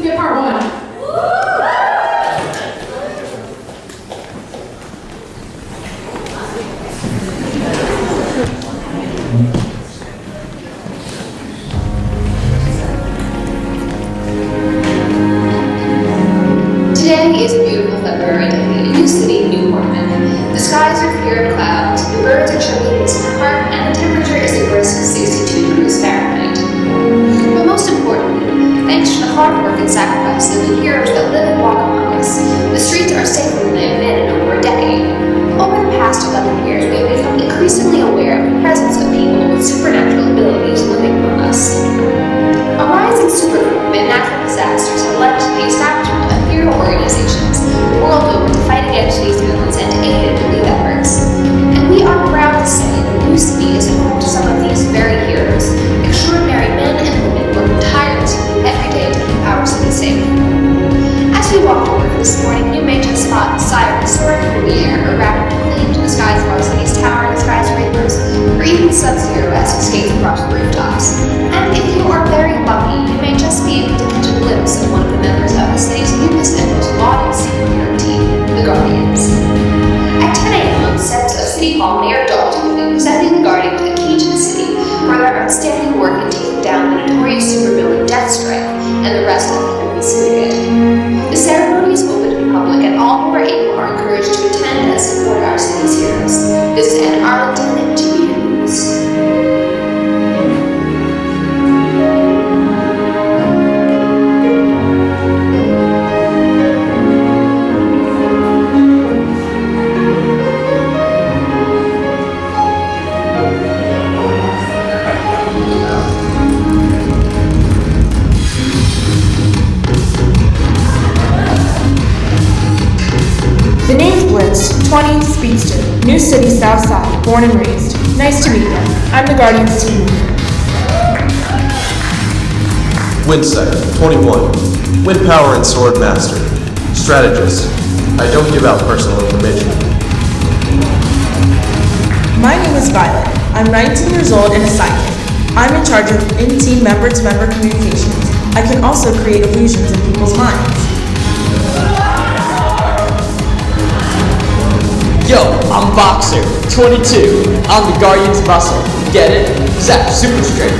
Skit Part 1. Today is a beautiful February day in a new city, New Portland. The skies are clear of clouds, the birds are chirping in the park, and the temperature is a brisk 62 degrees Fahrenheit. But most importantly, thanks to the hard work and sacrifice of the heroes that live and walk among us, the streets are safer than they have been in over a decade. Over the past 11 years, we have become increasingly aware of the presence of people with supernatural abilities living among us. A rise in supercrime and natural disasters have led to the establishment of hero organizations the world over to fight against these movements and to aid in relief efforts. And we are proud to say that New City is home to some of these very heroes, extraordinary men and women working tirelessly every day to keep our city safe. As we walk to work this morning, you may just spot sirens soaring through the air or rapid plane to the skies of our city's towering skyscrapers, or even Sub-Zero-esque skates across the rooftops. And if you are very lucky, you may just be able to catch a glimpse of one of the members of the city's newest and most lauded superhero team, the Guardians. At 10 a.m. on the steps of City Hall, Mayor Dalton will be presenting the Guardians a key to the city for their outstanding work in taking down the notorious supervillain Deathstrike and the rest of the criminal syndicate. The ceremony is open to the public, and all who are able are encouraged to attend and support our city's heroes. This is Ann Arlington, TV News. The name's Blitz, 20, speedster, New City, South Side, born and raised. Nice to meet you. I'm the Guardians team leader. Windsight, 21, Wind Power and Sword Master, strategist. I don't give out personal information. My name is Violet. I'm 19 years old and a sidekick. I'm in charge of in-team member-to-member communications. I can also create illusions in people's minds. Yo, I'm Boxer, 22. I'm the Guardian's muscle. Get it? Zap, super straight.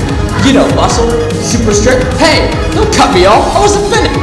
You know muscle, super straight. Hey, don't cut me off. I wasn't finished.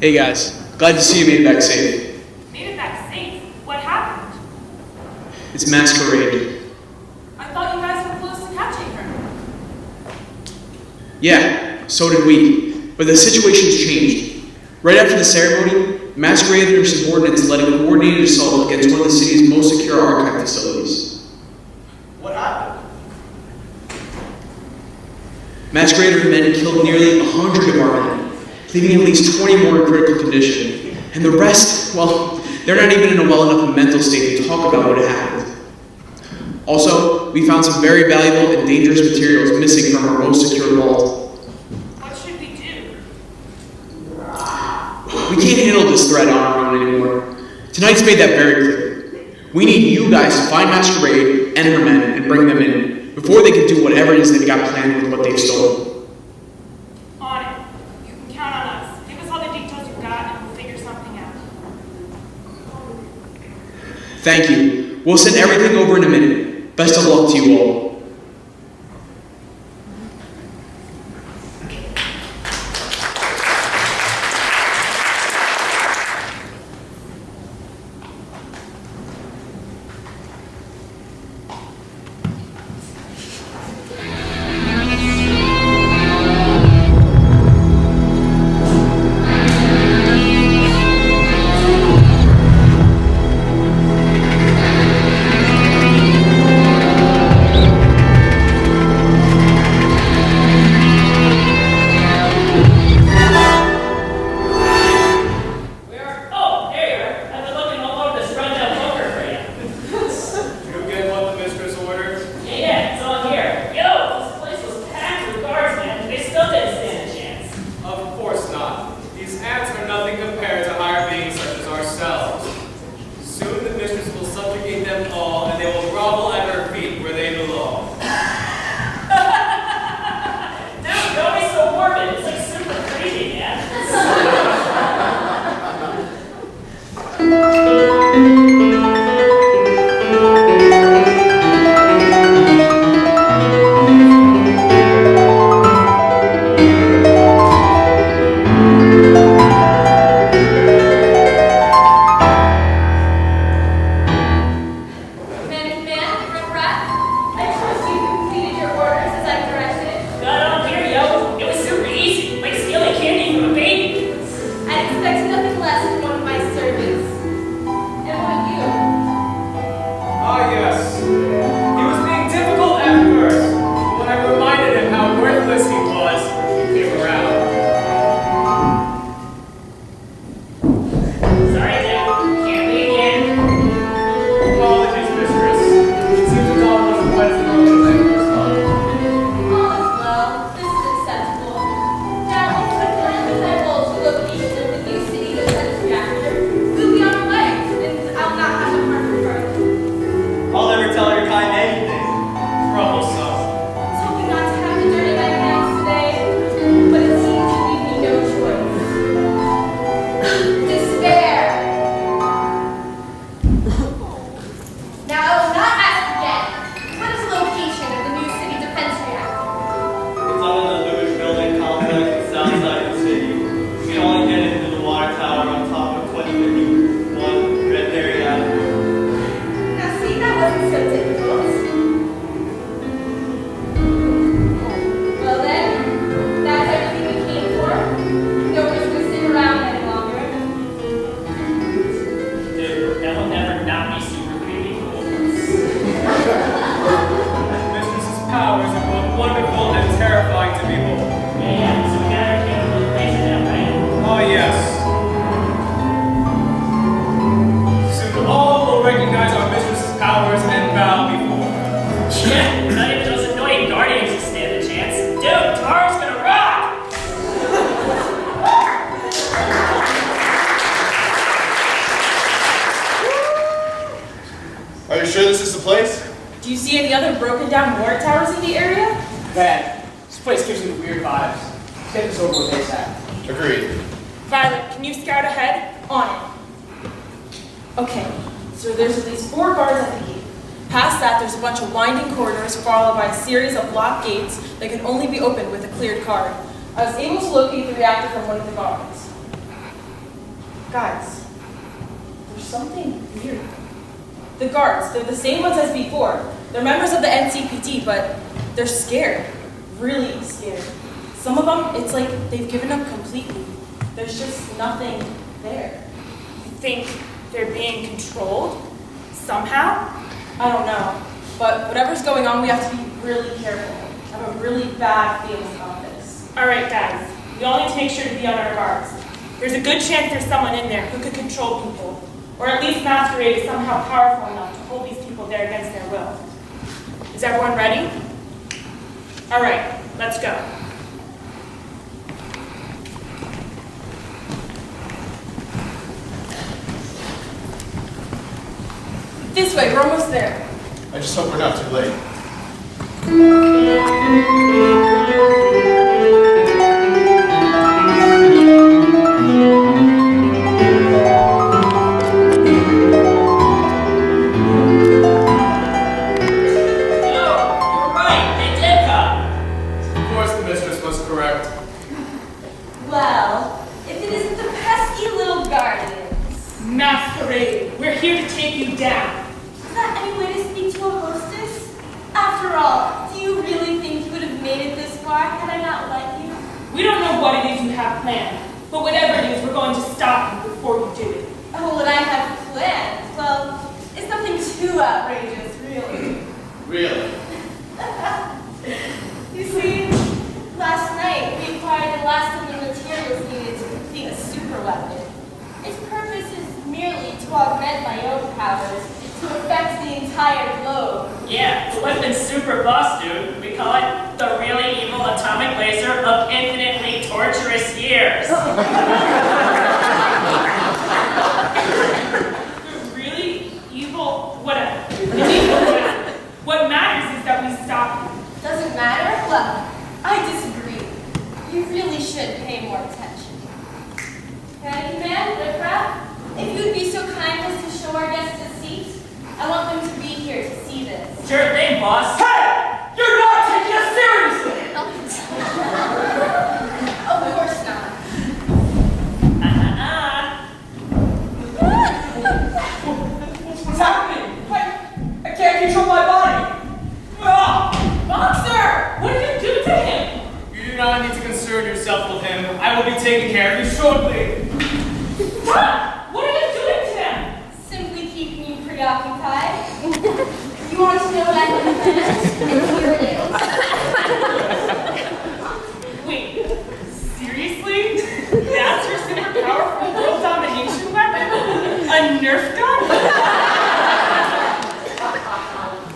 Hey guys, glad to see you made it back safe. Made it back safe? What happened? It's Masquerade. I thought you guys were close to catching her. Yeah, so did we. But the situation's changed. Right after the ceremony, Masquerade and her subordinates led a coordinated assault against one of the city's most secure archive facilities. What happened? Masquerade and her men killed nearly 100 of our men, leaving at least 20 more in critical condition. And the rest, well, they're not even in a well enough mental state to talk about what had happened. Also, we found some very valuable and dangerous materials missing from our most secure vault. can't handle this threat on our own anymore. Tonight's made that very clear. We need you guys to find Masquerade and her men and bring them in before they can do whatever it is they've got planned with what they've stolen. On it. You can count on us. Give us all the details you've got and we'll figure something out. Thank you. We'll send everything over in a minute. Best of luck to you all. Man, this place gives me weird vibes. Get this over with ASAP. Agreed. Violet, can you scout ahead? On it. Okay, so there's at least 4 guards at the gate. Past that, there's a bunch of winding corridors followed by a series of locked gates that can only be opened with a cleared card. I was able to locate the reactor from one of the guards. Guys, there's something weird. The guards, they're the same ones as before. They're members of the NCPD, but they're scared. Really scared. Some of them, it's like they've given up completely. There's just nothing there. You think they're being controlled? Somehow? I don't know. But whatever's going on, we have to be really careful. I have a really bad feeling about this. Alright guys, we all need to make sure to be on our guards. There's a good chance there's someone in there who could control people. Or at least Masquerade is somehow powerful enough to hold these people there against their will. Is everyone ready? Alright, let's go. This way, we're almost there. I just hope we're not too late. Of course the mistress was correct. Well, if it isn't the pesky little guardians. Masquerade, we're here to take you down. Is that any way to speak to a hostess? After all, do you really think you would have made it this far had I not let you? We don't know what it is you have planned, but whatever it is, we're going to stop you before you do it. Oh, what I have planned? Well, it's nothing too outrageous, really. Really? You see, last night we acquired the last of the materials needed to complete a super weapon. Its purpose is merely to augment my own powers to affect the entire globe. Yeah, the weapon's super boss, dude. We call it the really evil atomic laser of infinitely torturous years. The really evil, whatever. It's evil, whatever. What matters is that we stop you. Doesn't matter? Well, I disagree. You really should pay more attention. Can I command, Riprap? If you'd be so kind as to show our guests a seat, I want them to be here to see this. Sure thing, boss. Hey! You're not taking us seriously! Of course not. What's happening? I can't control my body! Ah! Boxer! What did you do to him? You do not need to concern yourself with him. I will be taking care of you shortly. What are you doing to him? Simply keeping you preoccupied. You want to know what I have planned? And here it is. Wait, seriously? That's your super powerful world domination weapon? A Nerf gun?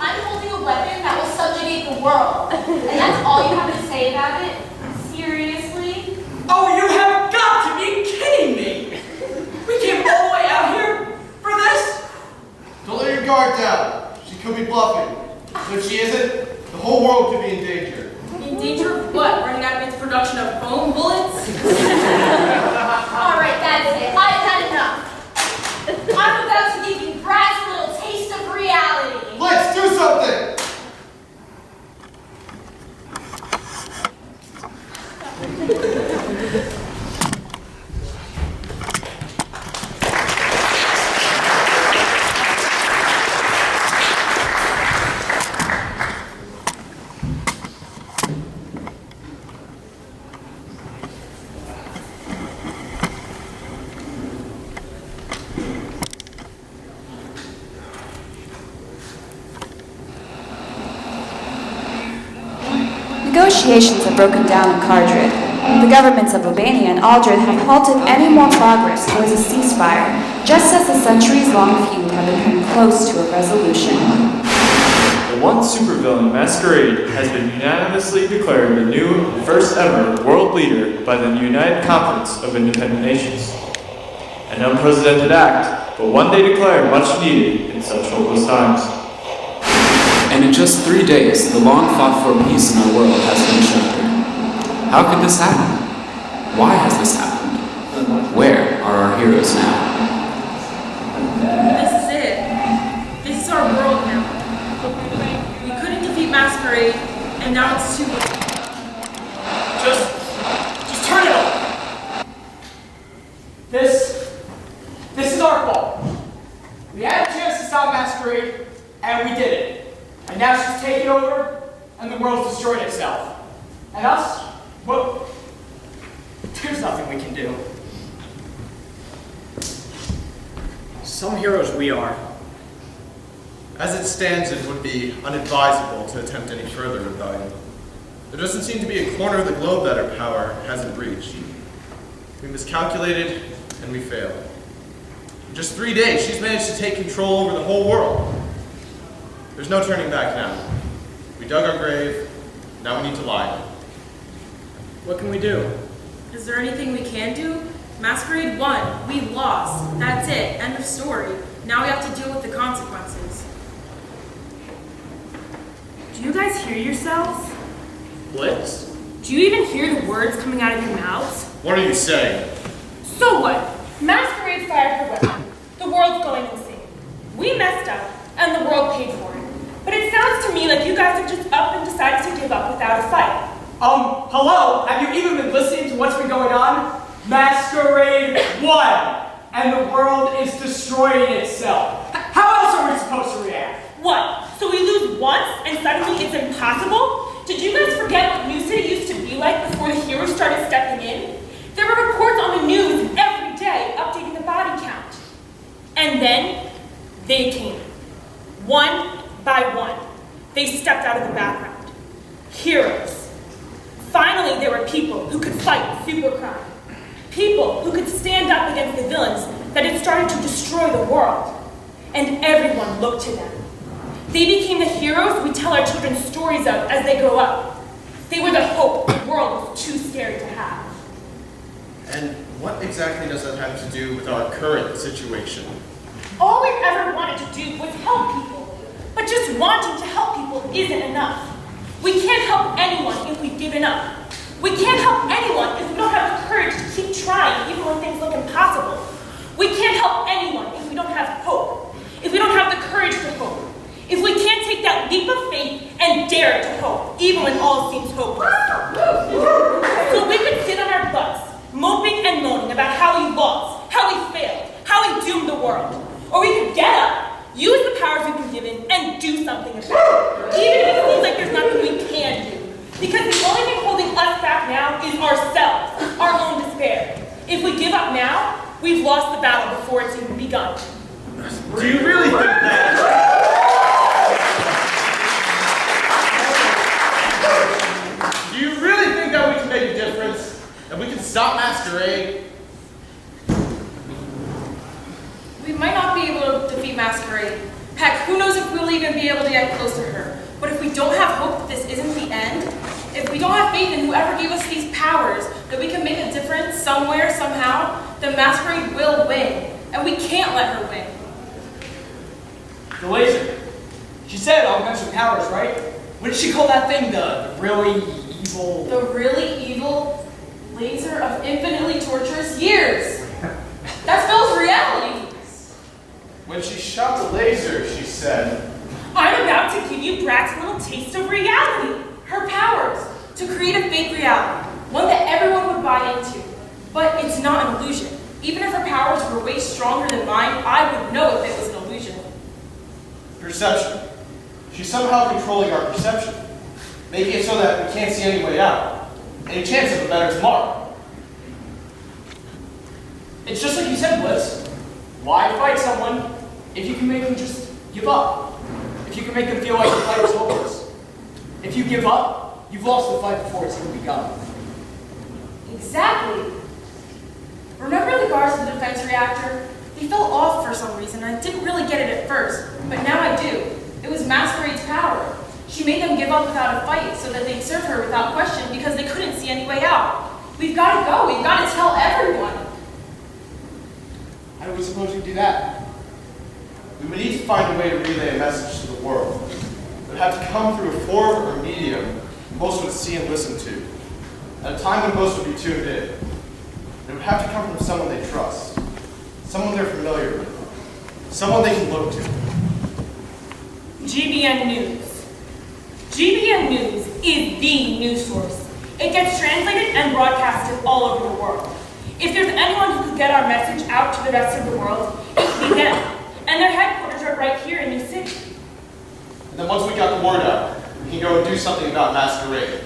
I'm holding a weapon that will subjugate the world. And that's all you have to say about it? Seriously? Oh, you have got to be kidding me! We came all the way out here for this? Don't let your guard down. She could be bluffing. But if she isn't, the whole world could be in danger. In danger of what? Running out of its production of foam bullets? All right, that's it. I've had enough. I'm about to give you brats a little taste of reality. Let's do something! Negotiations have broken down in Cardrid. The governments of Albania and Aldred have halted any more progress towards a ceasefire, just as the centuries-long feud have become close to a resolution. The one supervillain, Masquerade, has been unanimously declared the new, first-ever world leader by the United Conference of Independent Nations. An unprecedented act, but one they declared much needed in such hopeless times. And in just 3 days, the long-fought-for peace in our world has been shattered. How could this happen? Why has this happened? Where are our heroes now? This is it. This is our world now. We couldn't defeat Masquerade, and now it's too late. Just turn it off! This is our fault. We had a chance to stop Masquerade, and we did it. And now she's taken over, and the world's destroyed itself. And us? Well, there's nothing we can do. Some heroes we are. As it stands, it would be unadvisable to attempt any further rebellion. There doesn't seem to be a corner of the globe that our power hasn't reached. We miscalculated, and we failed. In just 3 days, she's managed to take control over the whole world. There's no turning back now. We dug our grave, now we need to lie. What can we do? Is there anything we can do? Masquerade won. We lost. That's it. End of story. Now we have to deal with the consequences. guys hear yourselves? Blitz? Do you even hear the words coming out of your mouths? What are you saying? So what? Masquerade fired her weapon. The world's going insane. We messed up, and the world paid for it. But it sounds to me like you guys have just up and decided to give up without a fight. Hello? Have you even been listening to what's been going on? Masquerade won, and the world is destroying itself. How else are we supposed to react? What? So we lose once, and suddenly it's impossible? Did you guys forget what New City used to be like before the heroes started stepping in? There were reports on the news every day updating the body count. And then they came. One by one. They stepped out of the background. Heroes. Finally, there were people who could fight supercrime. People who could stand up against the villains that had started to destroy the world. And everyone looked to them. They became the heroes we tell our children stories of as they grow up. They were the hope the world was too scared to have. And what exactly does that have to do with our current situation? All we've ever wanted to do was help people. But just wanting to help people isn't enough. We can't help anyone if we've given up. We can't help anyone if we don't have the courage to keep trying even when things look impossible. We can't help anyone if we don't have hope. If we don't have the courage to hope. If we can't take that leap of faith and dare to hope, even when all seems hopeless. So we could sit on our butts, moping and moaning about how we lost, how we failed, how we doomed the world. Or we could get up, use the powers we've been given, and do something about it. Even if it seems like there's nothing we can do. Because the only thing holding us back now is ourselves, our own despair. If we give up now, we've lost the battle before it's even begun. Do you really think that? Do you really think that we can make a difference? That we can stop Masquerade? We might not be able to defeat Masquerade. Heck, who knows if we'll even be able to get close to her. But if we don't have hope that this isn't the end, if we don't have faith in whoever gave us these powers, that we can make a difference somewhere, somehow, then Masquerade will win. And we can't let her win. The laser. She said augmentation powers, right? What did she call that thing? The really evil... The really evil laser of infinitely torturous years. That spells reality. When she shot the laser, she said, I'm about to give you brats a little taste of reality. Her powers to create a fake reality, one that everyone would buy into. But it's not an illusion. Even if her powers were way stronger than mine, I would know if it was an illusion. perception. She's somehow controlling our perception, making it so that we can't see any way out, any chance of a better tomorrow. It's just like you said, Blitz. Why fight someone if you can make them just give up? If you can make them feel like the fight is hopeless? If you give up, you've lost the fight before it's even begun. Exactly. Remember the guards of the defense reactor? They fell off for some reason. I didn't really get it at first, but now I do. It was Masquerade's power. She made them give up without a fight so that they'd serve her without question because they couldn't see any way out. We've got to go. We've got to tell everyone. How do we suppose we do that? We would need to find a way to relay a message to the world. It would have to come through a form or medium most would see and listen to, at a time when most would be tuned in. It would have to come from someone they trust, someone they're familiar with, someone they can look to. GBN News. GBN News is the news source. It gets translated and broadcasted all over the world. If there's anyone who could get our message out to the rest of the world, it would be them. And their headquarters are right here in New City. And then once we got the word out, we can go and do something about Masquerade.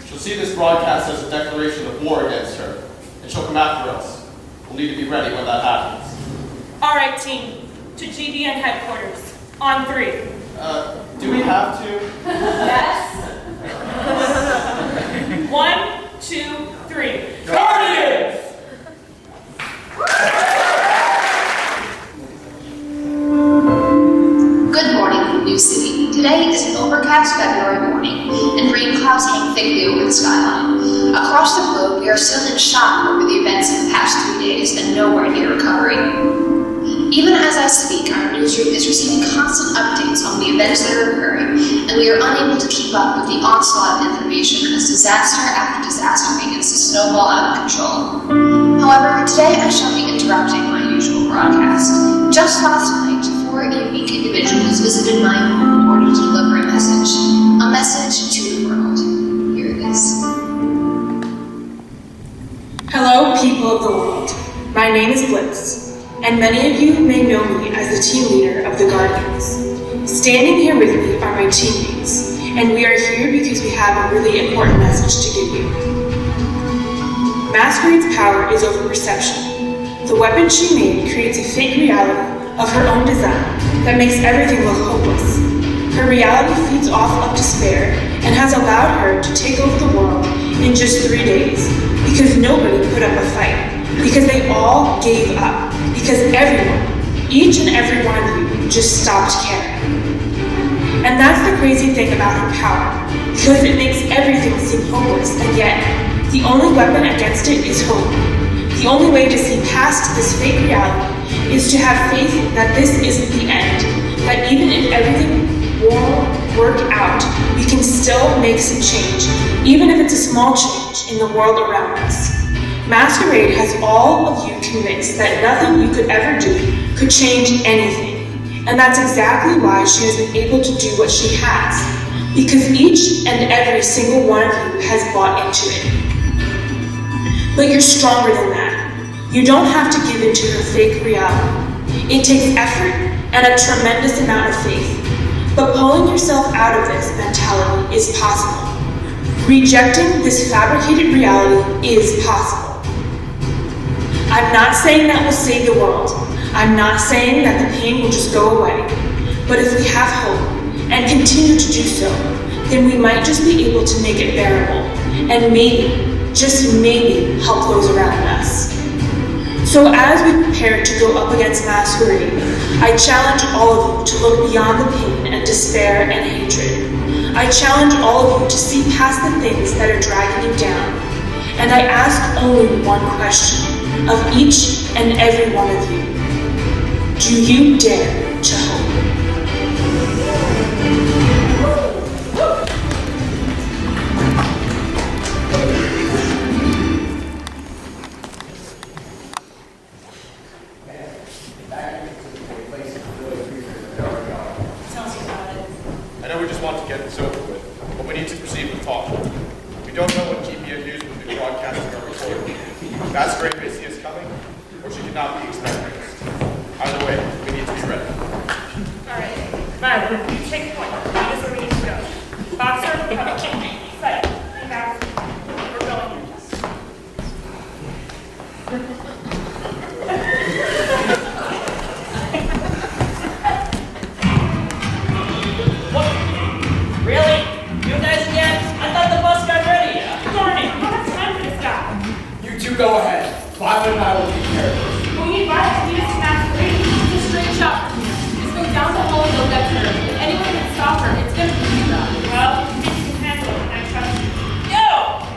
She'll see this broadcast as a declaration of war against her, and she'll come after us. We'll need to be ready when that happens. All right, team. To GBN headquarters. On 3. Do we have to? Yes. 1, 2, 3. Guardians! Good morning, New City. Today is an overcast February morning, and rain clouds hang thickly over the skyline. Across the globe, we are still in shock over the events of the past 3 days and nowhere near recovery. Even as I speak, our newsroom is receiving constant updates on the events that are occurring, and we are unable to keep up with the onslaught of information as disaster after disaster begins to snowball out of control. However, today I shall be interrupting my usual broadcast. Just last night, 4 unique individuals visited my home in order to deliver a message to the world. Here it is. Hello, people of the world. My name is Blitz, and many of you may know me as the team leader of the Guardians. Standing here with me are my teammates, and we are here because we have a really important message to give you. Masquerade's power is over perception. The weapon she made creates a fake reality of her own design that makes everything look hopeless. Her reality feeds off of despair and has allowed her to take over the world in just 3 days because nobody put up a fight, because they all gave up, because everyone, each and every one of you, just stopped caring. And that's the crazy thing about her power, because it makes everything seem hopeless, and yet the only weapon against it is hope. The only way to see past this fake reality is to have faith that this isn't the end, that even if everything won't work out, we can still make some change, even if it's a small change in the world around us. Masquerade has all of you convinced that nothing you could ever do could change anything, and that's exactly why she has been able to do what she has, because each and every single one of you has bought into it. But you're stronger than that. You don't have to give in to her fake reality. It takes effort and a tremendous amount of faith. But pulling yourself out of this mentality is possible. Rejecting this fabricated reality is possible. I'm not saying that will save the world. I'm not saying that the pain will just go away. But if we have hope and continue to do so, then we might just be able to make it bearable and maybe, just maybe, help those around us. So as we prepare to go up against Masquerade, I challenge all of you to look beyond the pain and despair and hatred. I challenge all of you to see past the things that are dragging you down. And I ask only one question of each and every one of you. Do you dare to hope? I know we just want to get this over with, but we need to proceed with talk. We don't know what GPA News will be broadcasting or recording. Masquerade may see us coming, or she cannot be expecting us. Either way, we need to be ready. Alright, Violet, you take point. That is where we need to go. Boxer, cover. Set. Back. We're going in. What? Really? You guys again? I thought the bus got ready. Darn it, I don't have time for this guy. You two go ahead. Violet and I will take care of this. We need Violet to do this to Masquerade. It's a straight shot from here. Just go down the hall and go get her. If anyone can stop her, it's gonna be you, though. Well, you think you can handle it, and I trust you. Yo!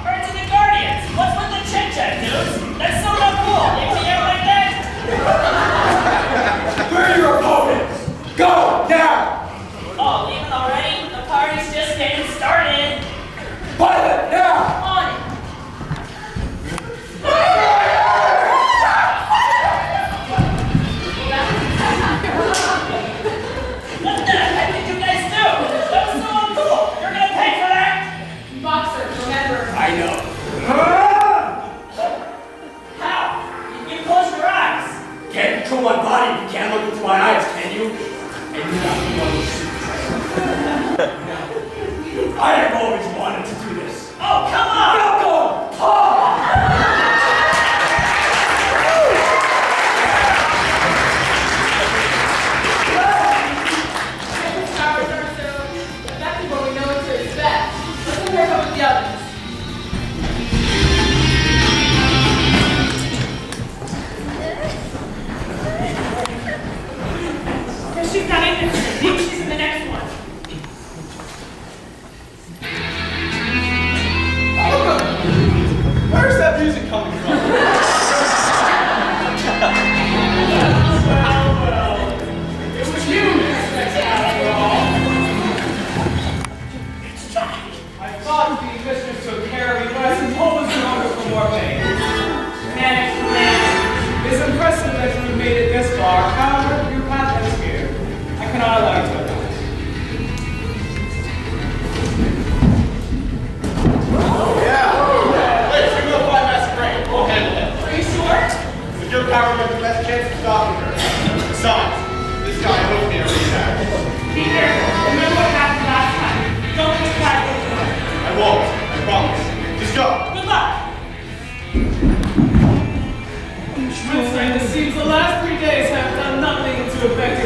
Birds of the Guardians! What's with the chit-chat, dudes? That's so not cool. You can yell like that? Where are your opponents? Go, now! Oh, leaving already? The party's just getting started. Violet, now! On it. What the heck did you guys do?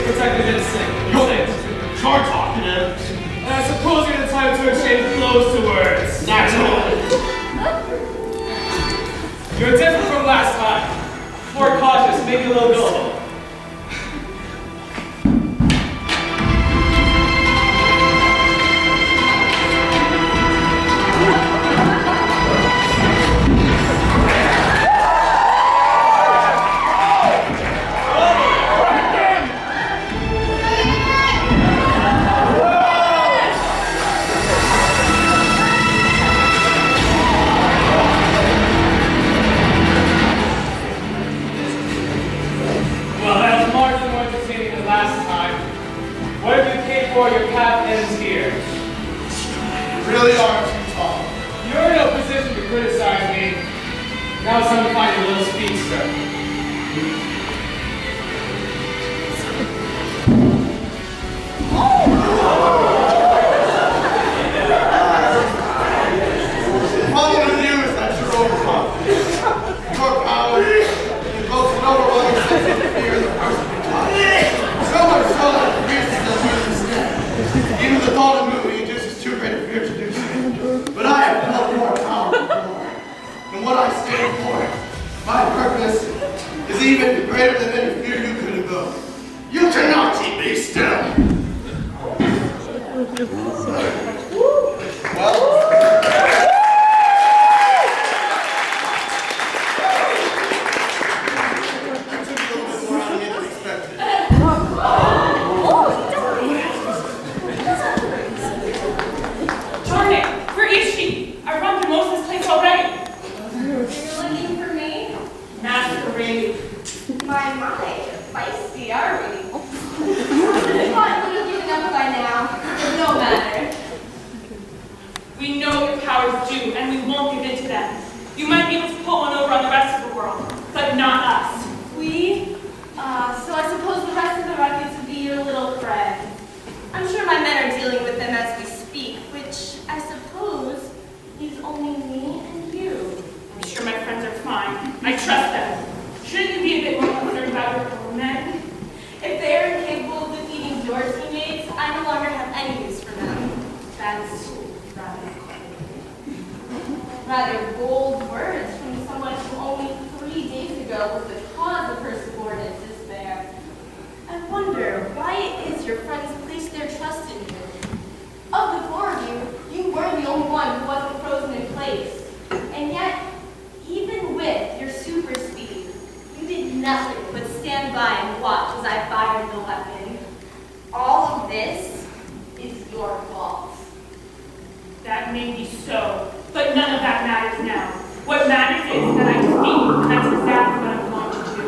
protect his instinct. You're talking to him. And I suppose you're entitled to exchange blows to words. Naturally. You're different from last time. More cautious, maybe a little gullible. Your path ends here. You really are too tall. You're in no position to criticize me. Now it's time to find your little speedster. The problem with you is that you're overconfident. Your power invokes an overwhelming sense of fear in the person you're talking. So much so that it reaches the even the thought of moving induces too great a fear to do so. But I have felt more power before. And what I stand for, my purpose, is even greater than any fear you could evoke. You cannot keep me still. Well, it took a little bit more out of me than expected. Darn it! Where is she? I've run through most of this place already. You're looking for me? Masquerade. My, feisty, are we? I thought you would have given up by now. But no matter. We know your powers do, and we won't give in to them. You might be able to pull one over on the rest of the world, but not us. We? So I suppose the rest of the Rockets would be your little friends. I'm sure my men are dealing with them as we speak, which I suppose leaves only me and you. I'm sure my friends are fine. I trust them. Shouldn't you be a bit more concerned about your own men? If they are incapable of defeating your teammates, I no longer have any use for them. That's Rather bold words from someone who only 3 days ago was the cause of her subordinates' despair. I wonder why it is your friends place their trust in you. Of the four of you, you were the only one who wasn't frozen in place. And yet, even with your super speed, you did nothing but stand by and watch as I fired the weapon. All of this is your fault. That may be so, but none of that matters now. What matters is that I defeat you, and that's exactly what I'm going to do.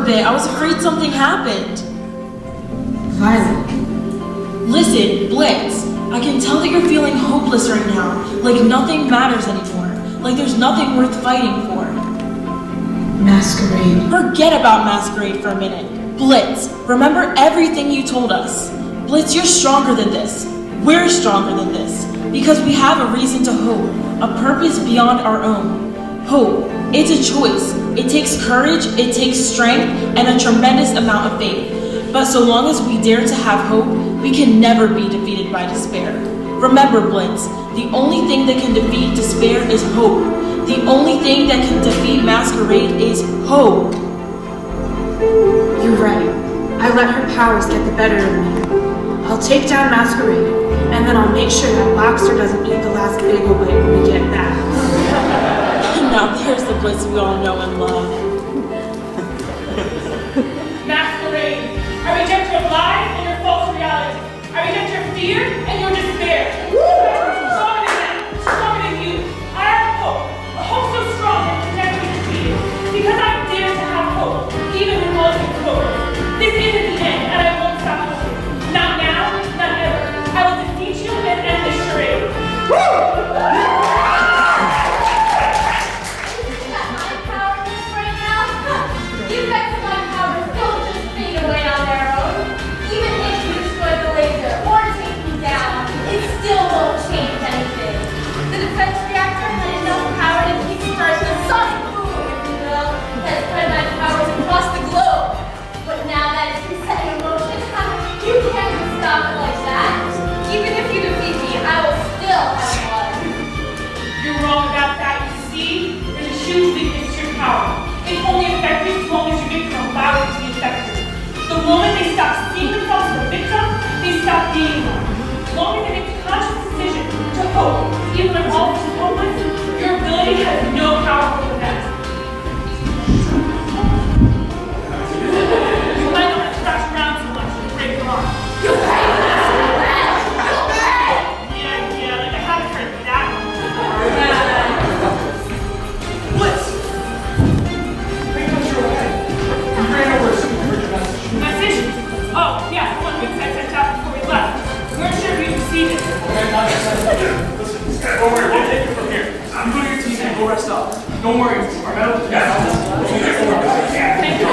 I was afraid something happened. Violet. Listen, Blitz. I can tell that you're feeling hopeless right now. Like nothing matters anymore. Like there's nothing worth fighting for. Masquerade. Forget about Masquerade for a minute. Blitz, remember everything you told us. Blitz, you're stronger than this. We're stronger than this. Because we have a reason to hope, a purpose beyond our own. Hope, it's a choice. It takes courage, it takes strength, and a tremendous amount of faith. But so long as we dare to have hope, we can never be defeated by despair. Remember, Blitz, the only thing that can defeat despair is hope. The only thing that can defeat Masquerade is hope. You're right. I let her powers get the better of me. I'll take down Masquerade, and then I'll make sure that Lobster doesn't eat the last bagel bite when we get back. Now there's the Blitz we all know and love. Masquerade, I reject your lies and your false reality. I reject your fear and your despair. Stronger than that, stronger than you. I have hope, a hope so strong that can never be defeated. Because I dare to have hope, even when all seems hopeless. This isn't the end, and I won't stop hoping. Not now, not ever. I will defeat you and end this charade. The effects of my powers don't just fade away on their own. Even if you destroy the laser or take me down, it still won't change anything. The defense reactor had enough power to kickstart the sonic boom, if you will, that spread my powers across the globe. But now that it's been set in motion, you can't just stop it like that. Even if you defeat me, I will still have won. You're wrong about that, you see? There's a huge weakness to your power. It's only effective as long as you get them allowed to be effective. The moment they stop seeing themselves as a victim, they stop being one. As long as they make a conscious decision to hope, even when all is hopeless, your ability has no power over that. You might not have to scratch around so much and break your arm. You hate Yeah, like I haven't heard of that one. Blitz! Message? Oh, yeah, the one we sent out before we left. We weren't sure if you received it. Listen, don't worry, we'll take it from here. You go to your team and go rest up. Don't worry, our medal is Thank you.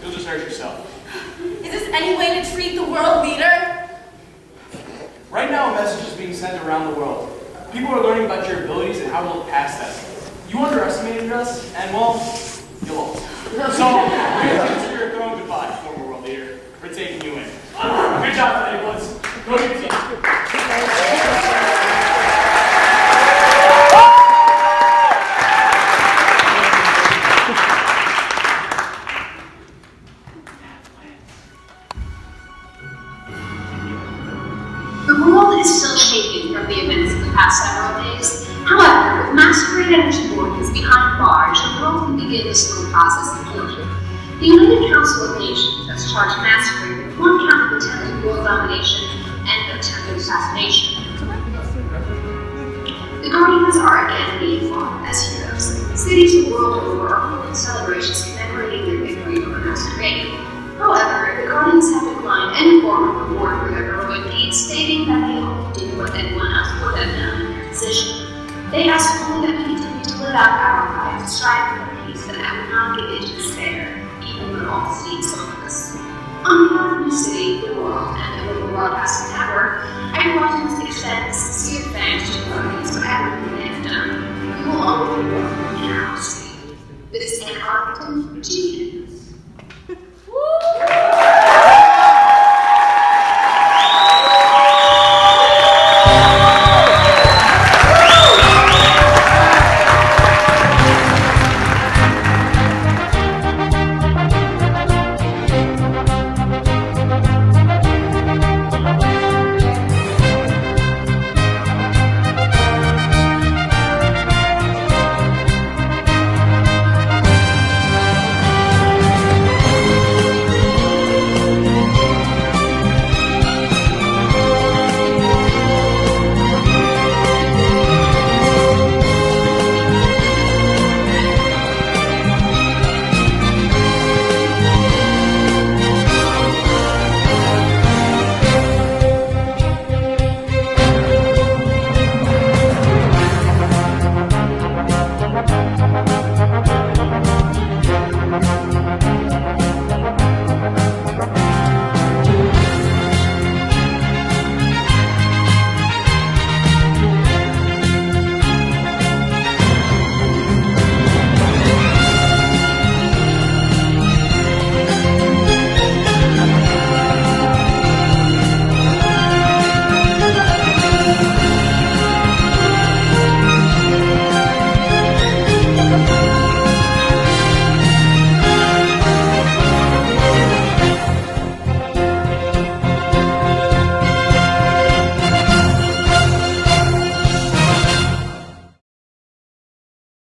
You'll just hurt yourself. Is this any way to treat the world leader? Right now, a message is being sent around the world. People are learning about your abilities and how to look past them. You underestimated us, and well, you lost. So, we're going to consider your throne goodbye, former world leader. We're taking you in. Good job today, Blitz. Go to your team. The world is still shaking from the events of the past several days. However, with Masquerade and his warnings behind bars, the world can begin the slow process of healing. The United Council of Nations has charged Masquerade with one count of attempted world domination and attempted assassination. The Guardians are again being fought as heroes. Cities the world over are holding celebrations commemorating their victory over Masquerade. However, the Guardians have been